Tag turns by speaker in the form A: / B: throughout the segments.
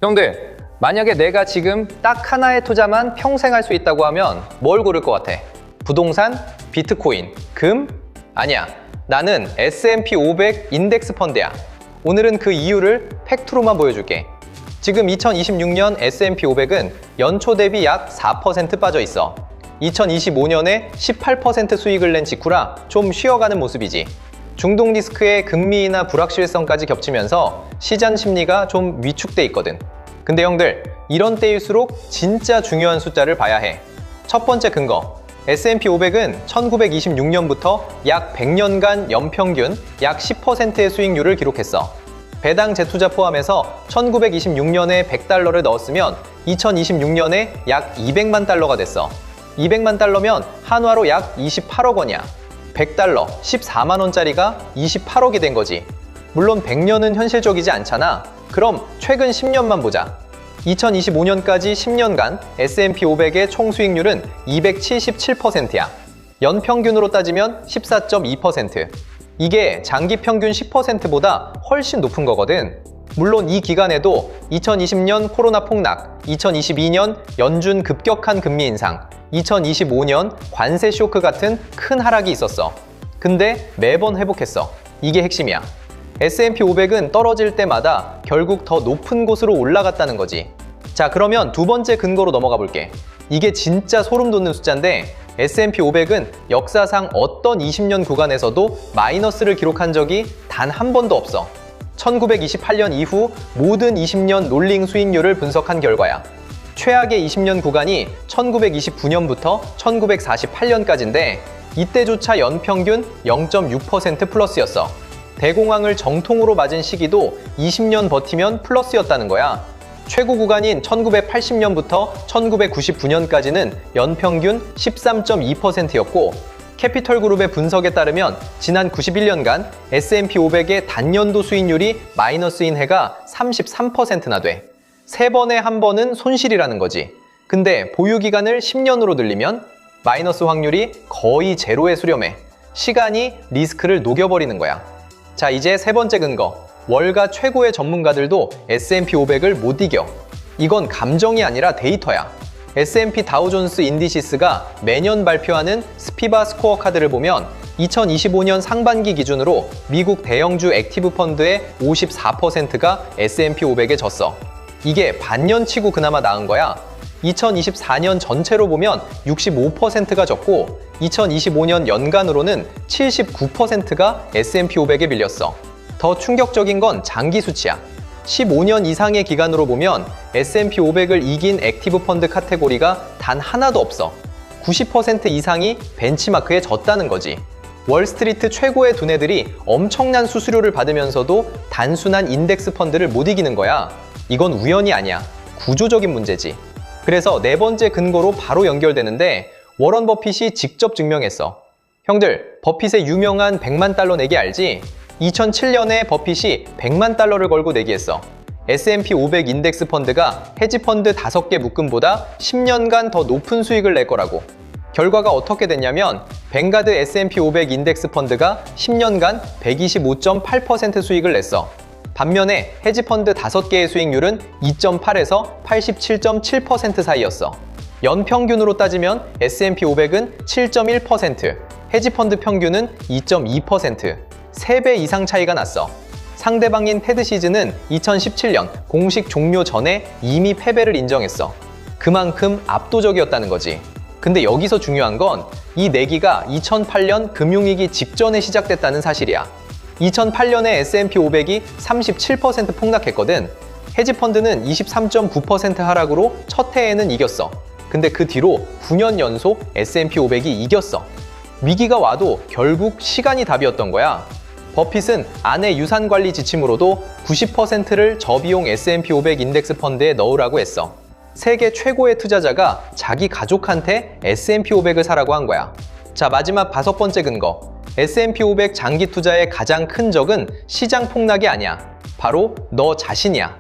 A: 형들, 만약에 내가 지금 딱 하나의 투자만 평생 할 수 있다고 하면 뭘 고를 것 같아? 부동산? 비트코인? 금? 아니야. 나는 S&P 500 인덱스 펀드야. 오늘은 그 이유를 팩트로만 보여줄게. 지금 2026년 S&P 500은 연초 대비 약 4% 빠져 있어. 2025년에 18% 수익을 낸 직후라 좀 쉬어가는 모습이지. 중동 리스크의 금리나 불확실성까지 겹치면서 시장 심리가 좀 위축돼 있거든. 근데 형들, 이런 때일수록 진짜 중요한 숫자를 봐야 해. 첫 번째 근거, S&P 500은 1926년부터 약 100년간 연평균 약 10%의 수익률을 기록했어. 배당 재투자 포함해서 1926년에 100달러를 넣었으면 2026년에 약 200만 달러가 됐어. 200만 달러면 한화로 약 28억 원이야. 100달러, 14만 원짜리가 28억이 된 거지. 물론 100년은 현실적이지 않잖아. 그럼 최근 10년만 보자. 2025년까지 10년간 S&P 500의 총 수익률은 277%야. 연평균으로 따지면 14.2%. 이게 장기 평균 10%보다 훨씬 높은 거거든. 물론 이 기간에도 2020년 코로나 폭락, 2022년 연준 급격한 금리 인상, 2025년 관세 쇼크 같은 큰 하락이 있었어. 근데 매번 회복했어. 이게 핵심이야. S&P 500은 떨어질 때마다 결국 더 높은 곳으로 올라갔다는 거지. 자, 그러면 두 번째 근거로 넘어가 볼게. 이게 진짜 소름 돋는 숫자인데 S&P 500은 역사상 어떤 20년 구간에서도 마이너스를 기록한 적이 단 한 번도 없어. 1928년 이후 모든 20년 롤링 수익률을 분석한 결과야. 최악의 20년 구간이 1929년부터 1948년까지인데 이때조차 연평균 0.6% 플러스였어. 대공황을 정통으로 맞은 시기도 20년 버티면 플러스였다는 거야. 최고 구간인 1980년부터 1999년까지는 연평균 13.2%였고 캐피털 그룹의 분석에 따르면 지난 91년간 S&P 500의 단년도 수익률이 마이너스인 해가 33%나 돼. 3번에 한 번은 손실이라는 거지. 근데 보유기간을 10년으로 늘리면 마이너스 확률이 거의 제로에 수렴해. 시간이 리스크를 녹여버리는 거야. 자, 이제 세 번째 근거. 월가 최고의 전문가들도 S&P 500을 못 이겨. 이건 감정이 아니라 데이터야. S&P 다우존스 인디시스가 매년 발표하는 스피바 스코어 카드를 보면 2025년 상반기 기준으로 미국 대형주 액티브 펀드의 54%가 S&P 500에 졌어. 이게 반년치고 그나마 나은 거야. 2024년 전체로 보면 65%가 졌고 2025년 연간으로는 79%가 S&P 500에 밀렸어. 더 충격적인 건 장기 수치야. 15년 이상의 기간으로 보면 S&P 500을 이긴 액티브 펀드 카테고리가 단 하나도 없어. 90% 이상이 벤치마크에 졌다는 거지. 월스트리트 최고의 두뇌들이 엄청난 수수료를 받으면서도 단순한 인덱스 펀드를 못 이기는 거야. 이건 우연이 아니야. 구조적인 문제지. 그래서 네 번째 근거로 바로 연결되는데 워런 버핏이 직접 증명했어. 형들, 버핏의 유명한 100만 달러 내기 알지? 2007년에 버핏이 100만 달러를 걸고 내기했어. S&P 500 인덱스 펀드가 헤지펀드 5개 묶음보다 10년간 더 높은 수익을 낼 거라고. 결과가 어떻게 됐냐면 뱅가드 S&P 500 인덱스 펀드가 10년간 125.8% 수익을 냈어. 반면에 헤지펀드 5개의 수익률은 2.8에서 87.7% 사이였어. 연평균으로 따지면 S&P 500은 7.1%, 헤지펀드 평균은 2.2%, 3배 이상 차이가 났어. 상대방인 테드 시즈는 2017년 공식 종료 전에 이미 패배를 인정했어. 그만큼 압도적이었다는 거지. 근데 여기서 중요한 건 이 내기가 2008년 금융위기 직전에 시작됐다는 사실이야. 2008년에 S&P 500이 37% 폭락했거든. 헤지펀드는 23.9% 하락으로 첫 해에는 이겼어. 근데 그 뒤로 9년 연속 S&P 500이 이겼어. 위기가 와도 결국 시간이 답이었던 거야. 버핏은 아내 유산 관리 지침으로도 90%를 저비용 S&P 500 인덱스 펀드에 넣으라고 했어. 세계 최고의 투자자가 자기 가족한테 S&P 500을 사라고 한 거야. 자, 마지막 5번째 근거. S&P 500 장기 투자의 가장 큰 적은 시장 폭락이 아니야. 바로 너 자신이야.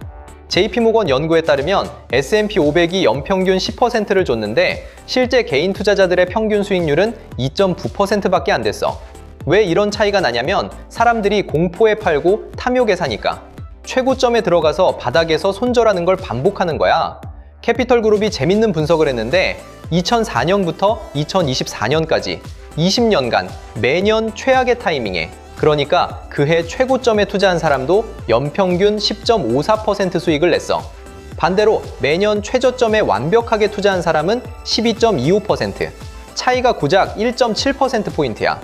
A: JP모건 연구에 따르면 S&P 500이 연평균 10%를 줬는데 실제 개인 투자자들의 평균 수익률은 2.9%밖에 안 됐어. 왜 이런 차이가 나냐면 사람들이 공포에 팔고 탐욕에 사니까. 최고점에 들어가서 바닥에서 손절하는 걸 반복하는 거야. 캐피털그룹이 재밌는 분석을 했는데 2004년부터 2024년까지 20년간 매년 최악의 타이밍에, 그러니까 그해 최고점에 투자한 사람도 연평균 10.54% 수익을 냈어. 반대로 매년 최저점에 완벽하게 투자한 사람은 12.25%, 차이가 고작 1.7%포인트야.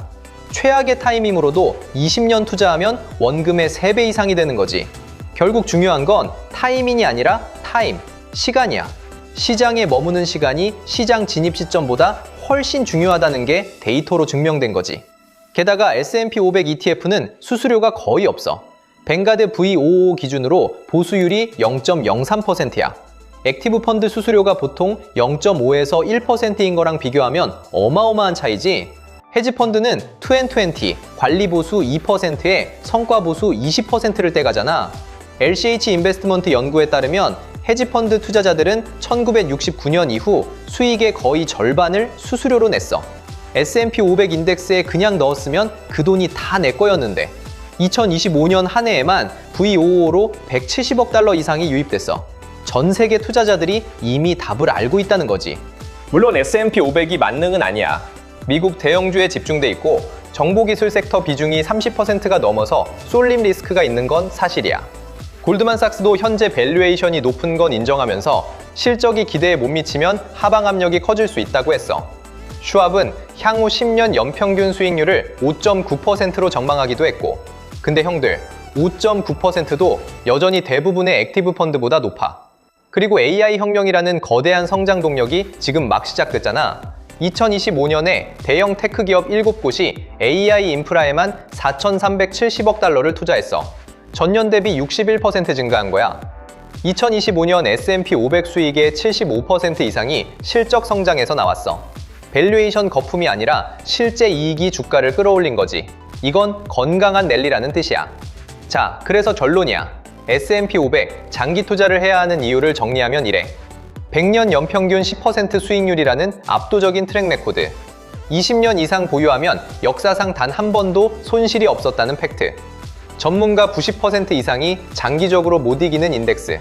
A: 최악의 타이밍으로도 20년 투자하면 원금의 3배 이상이 되는 거지. 결국 중요한 건 타이밍이 아니라 타임, 시간이야. 시장에 머무는 시간이 시장 진입 시점보다 훨씬 중요하다는 게 데이터로 증명된 거지. 게다가 S&P 500 ETF는 수수료가 거의 없어. 뱅가드 V555 기준으로 보수율이 0.03%야. 액티브 펀드 수수료가 보통 0.5에서 1%인 거랑 비교하면 어마어마한 차이지. 헤지 펀드는 2&20, 관리 보수 2%에 성과 보수 20%를 떼가잖아. LCH 인베스트먼트 연구에 따르면 헤지펀드 투자자들은 1969년 이후 수익의 거의 절반을 수수료로 냈어. S&P 500 인덱스에 그냥 넣었으면 그 돈이 다 내 거였는데 2025년 한 해에만 V555로 170억 달러 이상이 유입됐어. 전 세계 투자자들이 이미 답을 알고 있다는 거지.
B: 물론 S&P 500이 만능은 아니야. 미국 대형주에 집중돼 있고 정보기술 섹터 비중이 30%가 넘어서 쏠림 리스크가 있는 건 사실이야. 골드만삭스도 현재 밸류에이션이 높은 건 인정하면서 실적이 기대에 못 미치면 하방 압력이 커질 수 있다고 했어. 슈왑은 향후 10년 연평균 수익률을 5.9%로 전망하기도 했고, 근데 형들, 5.9%도 여전히 대부분의 액티브 펀드보다 높아. 그리고 AI 혁명이라는 거대한 성장 동력이 지금 막 시작됐잖아. 2025년에 대형 테크 기업 7곳이 AI 인프라에만 4,370억 달러를 투자했어. 전년 대비 61% 증가한 거야. 2025년 S&P 500 수익의 75% 이상이 실적 성장에서 나왔어. 밸류에이션 거품이 아니라 실제 이익이 주가를 끌어올린 거지. 이건 건강한 랠리라는 뜻이야. 자, 그래서 결론이야. S&P 500 장기 투자를 해야 하는 이유를 정리하면 이래. 100년 연평균 10% 수익률이라는 압도적인 트랙 레코드. 20년 이상 보유하면 역사상 단 한 번도 손실이 없었다는 팩트. 전문가 90% 이상이 장기적으로 못 이기는 인덱스.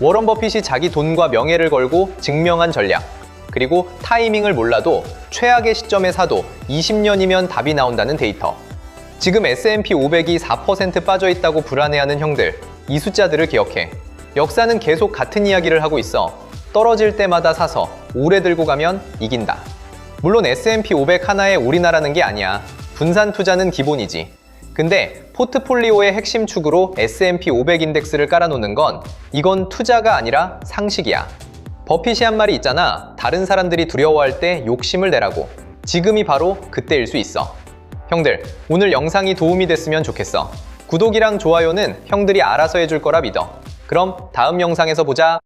B: 워런 버핏이 자기 돈과 명예를 걸고 증명한 전략. 그리고 타이밍을 몰라도 최악의 시점에 사도 20년이면 답이 나온다는 데이터. 지금 S&P 500이 4% 빠져있다고 불안해하는 형들, 이 숫자들을 기억해. 역사는 계속 같은 이야기를 하고 있어. 떨어질 때마다 사서 오래 들고 가면 이긴다. 물론 S&P 500 하나에 올인하라는 게 아니야. 분산 투자는 기본이지. 근데 포트폴리오의 핵심 축으로 S&P 500 인덱스를 깔아놓는 건 이건 투자가 아니라 상식이야. 버핏이 한 말이 있잖아. 다른 사람들이 두려워할 때 욕심을 내라고. 지금이 바로 그때일 수 있어. 형들, 오늘 영상이 도움이 됐으면 좋겠어. 구독이랑 좋아요는 형들이 알아서 해줄 거라 믿어. 그럼 다음 영상에서 보자.